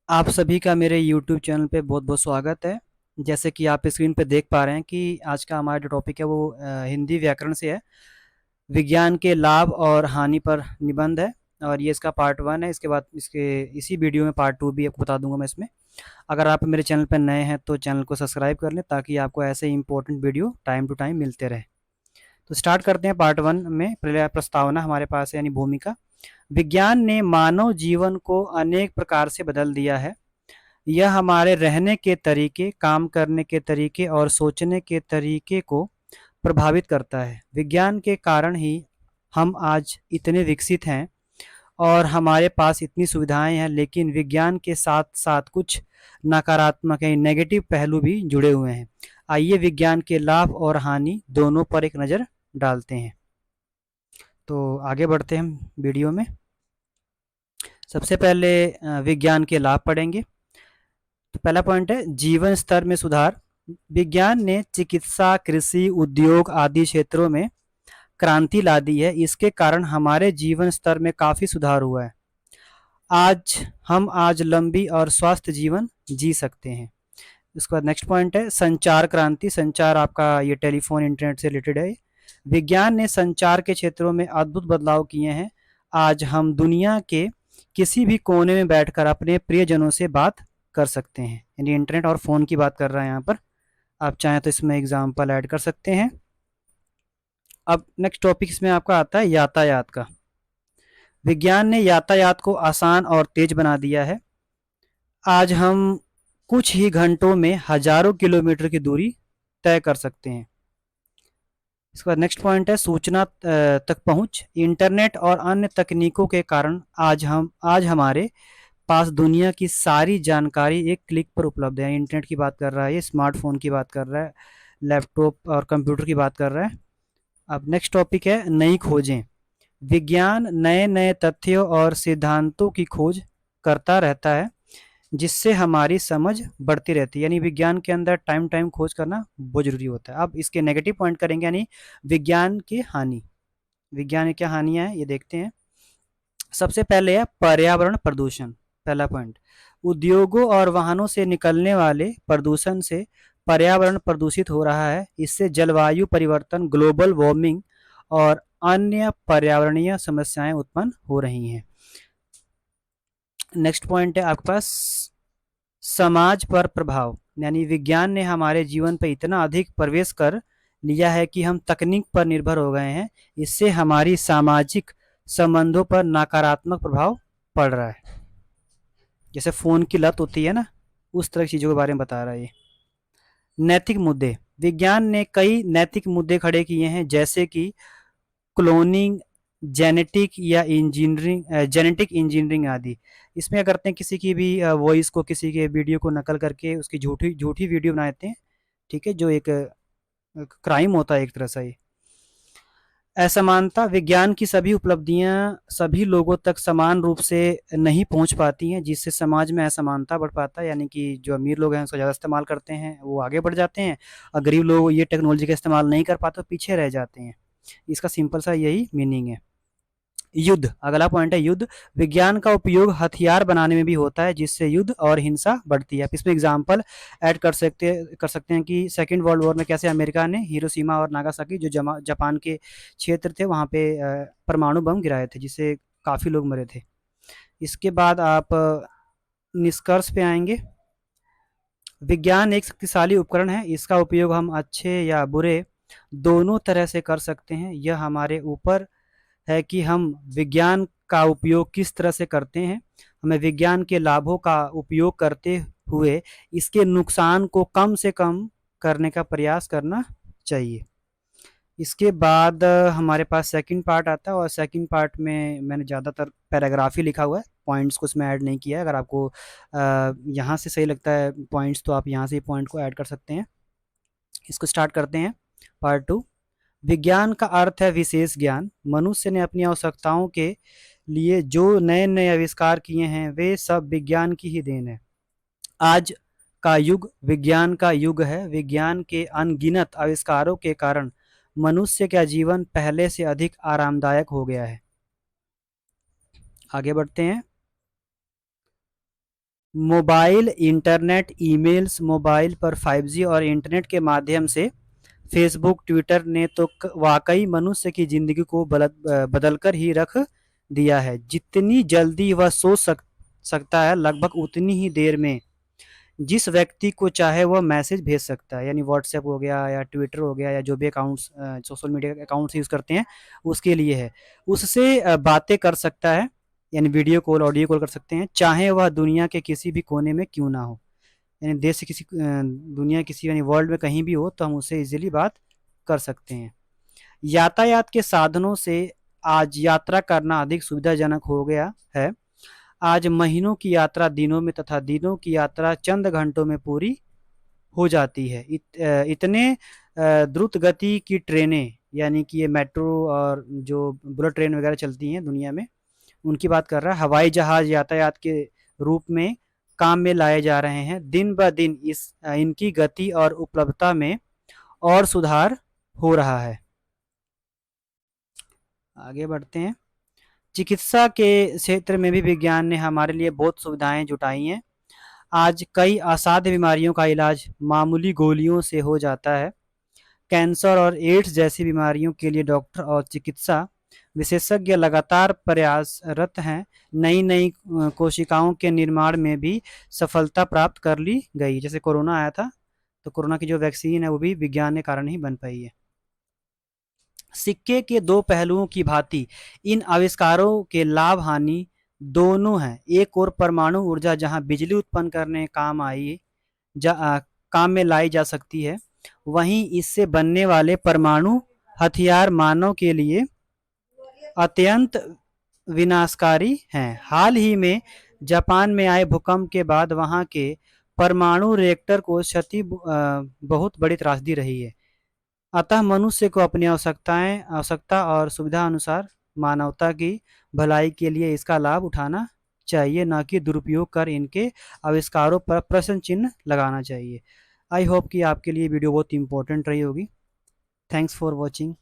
आप सभी का मेरे YouTube चैनल पे बहुत-बहुत स्वागत है। जैसे कि आप स्क्रीन पे देख पा रहे हैं कि आज का हमारा जो टॉपिक है वो हिंदी व्याकरण से है। विज्ञान के लाभ और हानि पर निबंध है और ये इसका पार्ट 1 है। इसके बाद इसके इसी वीडियो में पार्ट 2 भी आपको बता दूँगा मैं इसमें। अगर आप मेरे चैनल पे नए हैं तो चैनल को सब्सक्राइब कर लें ताकि आपको ऐसे ही important video time to time मिलते रहे। तो स्टार्ट करते हैं पार्ट 1 में। पहले प्रस्तावना हमारे पास है यानी भूमिका। विज्ञान ने मानव जीवन को अनेक प्रकार से बदल दिया है। यह हमारे रहने के तरीके, काम करने के तरीके और सोचने के तरीके को प्रभावित करता है। विज्ञान के कारण ही हम आज इतने विकसित हैं और हमारे पास इतनी सुविधाएं हैं, लेकिन विज्ञान के साथ-साथ कुछ नकारात्मक यानी नेगेटिव पहलू भी जुड़े हुए हैं। आइए विज्ञान के लाभ और हानि दोनों पर एक नज़र डालते हैं। तो आगे बढ़ते हैं हम वीडियो में। सबसे पहले विज्ञान के लाभ पढ़ेंगे। तो पहला पॉइंट है जीवन स्तर में सुधार। विज्ञान ने चिकित्सा, कृषि, उद्योग आदि क्षेत्रों में क्रांति ला दी है। इसके कारण हमारे जीवन स्तर में काफ़ी सुधार हुआ है। आज लंबी और स्वस्थ जीवन जी सकते हैं। उसके बाद नेक्स्ट पॉइंट है संचार क्रांति। संचार आपका ये टेलीफोन, इंटरनेट से रिलेटेड है। विज्ञान ने संचार के क्षेत्रों में अद्भुत बदलाव किए हैं। आज हम दुनिया के किसी भी कोने में बैठकर अपने प्रियजनों से बात कर सकते हैं। यानी इंटरनेट और फ़ोन की बात कर रहे हैं यहाँ पर। आप चाहें तो इसमें एग्जाम्पल ऐड कर सकते हैं। अब नेक्स्ट टॉपिक इसमें आपका आता है यातायात का। विज्ञान ने यातायात को आसान और तेज बना दिया है। आज हम कुछ ही घंटों में हजारों किलोमीटर की दूरी तय कर सकते हैं। इसके बाद नेक्स्ट पॉइंट है सूचना तक पहुंच। इंटरनेट और अन्य तकनीकों के कारण आज हमारे पास दुनिया की सारी जानकारी एक क्लिक पर उपलब्ध है। इंटरनेट की बात कर रहा है, ये स्मार्टफोन की बात कर रहा है, लैपटॉप और कंप्यूटर की बात कर रहा है। अब नेक्स्ट टॉपिक है नई खोजें। विज्ञान नए नए तथ्यों और सिद्धांतों की खोज करता रहता है, जिससे हमारी समझ बढ़ती रहती है। यानी विज्ञान के अंदर टाइम टाइम खोज करना बहुत जरूरी होता है। अब इसके नेगेटिव पॉइंट करेंगे, यानी विज्ञान की हानि। विज्ञान की क्या हानियां हैं ये देखते हैं। सबसे पहले है पर्यावरण प्रदूषण। पहला पॉइंट, उद्योगों और वाहनों से निकलने वाले प्रदूषण से पर्यावरण प्रदूषित हो रहा है। इससे जलवायु परिवर्तन, ग्लोबल वार्मिंग और अन्य पर्यावरणीय समस्याएं उत्पन्न हो रही हैं। नेक्स्ट पॉइंट है आपके पास समाज पर प्रभाव। यानी विज्ञान ने हमारे जीवन पर इतना अधिक प्रवेश कर लिया है कि हम तकनीक पर निर्भर हो गए हैं। इससे हमारी सामाजिक संबंधों पर नकारात्मक प्रभाव पड़ रहा है। जैसे फ़ोन की लत होती है ना, उस तरह की चीज़ों के बारे में बता रहा है ये। नैतिक मुद्दे। विज्ञान ने कई नैतिक मुद्दे खड़े किए हैं, जैसे कि क्लोनिंग, जेनेटिक इंजीनियरिंग आदि। इसमें क्या करते हैं, किसी की भी वॉइस को, किसी के वीडियो को नकल करके उसकी झूठी झूठी वीडियो बना देते हैं। ठीक है, जो एक क्राइम होता है एक तरह से ये। असमानता। विज्ञान की सभी उपलब्धियां सभी लोगों तक समान रूप से नहीं पहुंच पाती हैं, जिससे समाज में असमानता बढ़ पाता है। यानी कि जो अमीर लोग हैं उसका ज़्यादा इस्तेमाल करते हैं, वो आगे बढ़ जाते हैं, और गरीब लोग ये टेक्नोलॉजी का इस्तेमाल नहीं कर पाते तो पीछे रह जाते हैं। इसका सिंपल सा यही मीनिंग है। युद्ध, अगला पॉइंट है युद्ध। विज्ञान का उपयोग हथियार बनाने में भी होता है, जिससे युद्ध और हिंसा बढ़ती है। इसमें एग्जाम्पल ऐड कर सकते हैं कि सेकेंड वर्ल्ड वॉर में कैसे अमेरिका ने हिरोशिमा और नागासाकी, जो जापान के क्षेत्र थे, वहाँ पे परमाणु बम गिराए थे, जिससे काफ़ी लोग मरे थे। इसके बाद आप निष्कर्ष पे आएंगे। विज्ञान एक शक्तिशाली उपकरण है। इसका उपयोग हम अच्छे या बुरे दोनों तरह से कर सकते हैं। यह हमारे ऊपर है कि हम विज्ञान का उपयोग किस तरह से करते हैं। हमें विज्ञान के लाभों का उपयोग करते हुए इसके नुकसान को कम से कम करने का प्रयास करना चाहिए। इसके बाद हमारे पास सेकंड पार्ट आता है, और सेकंड पार्ट में मैंने ज़्यादातर पैराग्राफ ही लिखा हुआ है, पॉइंट्स को उसमें ऐड नहीं किया है। अगर आपको यहाँ से सही लगता है पॉइंट्स, तो आप यहाँ से पॉइंट को ऐड कर सकते हैं। इसको स्टार्ट करते हैं। पार्ट 2। विज्ञान का अर्थ है विशेष ज्ञान। मनुष्य ने अपनी आवश्यकताओं के लिए जो नए नए आविष्कार किए हैं, वे सब विज्ञान की ही देन है। आज का युग विज्ञान का युग है। विज्ञान के अनगिनत आविष्कारों के कारण मनुष्य का जीवन पहले से अधिक आरामदायक हो गया है। आगे बढ़ते हैं। मोबाइल, इंटरनेट, ईमेल्स, मोबाइल पर 5G और इंटरनेट के माध्यम से फेसबुक, ट्विटर ने तो वाकई मनुष्य की ज़िंदगी को बदल कर ही रख दिया है। जितनी जल्दी वह सोच सकता है, लगभग उतनी ही देर में जिस व्यक्ति को चाहे वह मैसेज भेज सकता है। यानी व्हाट्सएप हो गया या ट्विटर हो गया या जो भी accounts social media accounts use करते हैं, उसके लिए है। उससे बातें कर सकता है, यानी वीडियो कॉल, ऑडियो कॉल कर सकते हैं, चाहे वह दुनिया के किसी भी कोने में क्यों ना हो। यानी देश से किसी दुनिया किसी यानी वर्ल्ड में कहीं भी हो तो हम उससे ईज़िली बात कर सकते हैं। यातायात के साधनों से आज यात्रा करना अधिक सुविधाजनक हो गया है। आज महीनों की यात्रा दिनों में तथा दिनों की यात्रा चंद घंटों में पूरी हो जाती है। इतने द्रुत गति की ट्रेनें, यानी कि ये मेट्रो और जो बुलेट ट्रेन वगैरह चलती हैं दुनिया में, उनकी बात कर रहा है। हवाई जहाज़ यातायात के रूप में काम में लाए जा रहे हैं। दिन ब दिन इनकी गति और उपलब्धता में और सुधार हो रहा है। आगे बढ़ते हैं। चिकित्सा के क्षेत्र में भी विज्ञान ने हमारे लिए बहुत सुविधाएं जुटाई हैं। आज कई असाध्य बीमारियों का इलाज मामूली गोलियों से हो जाता है। कैंसर और एड्स जैसी बीमारियों के लिए डॉक्टर और चिकित्सा विशेषज्ञ लगातार प्रयासरत हैं। नई नई कोशिकाओं के निर्माण में भी सफलता प्राप्त कर ली गई। जैसे कोरोना आया था, तो कोरोना की जो वैक्सीन है वो भी विज्ञान के कारण ही बन पाई है। सिक्के के दो पहलुओं की भांति इन आविष्कारों के लाभ हानि दोनों हैं। एक और परमाणु ऊर्जा जहां बिजली उत्पन्न करने काम में लाई जा सकती है, वहीं इससे बनने वाले परमाणु हथियार मानव के लिए अत्यंत विनाशकारी हैं। हाल ही में जापान में आए भूकंप के बाद वहां के परमाणु रिएक्टर को क्षति बहुत बड़ी त्रासदी रही है। अतः मनुष्य को अपनी आवश्यकता और सुविधा अनुसार मानवता की भलाई के लिए इसका लाभ उठाना चाहिए, न कि दुरुपयोग कर इनके आविष्कारों पर प्रश्न चिन्ह लगाना चाहिए। आई होप कि आपके लिए वीडियो बहुत इंपॉर्टेंट रही होगी। Thanks for watching.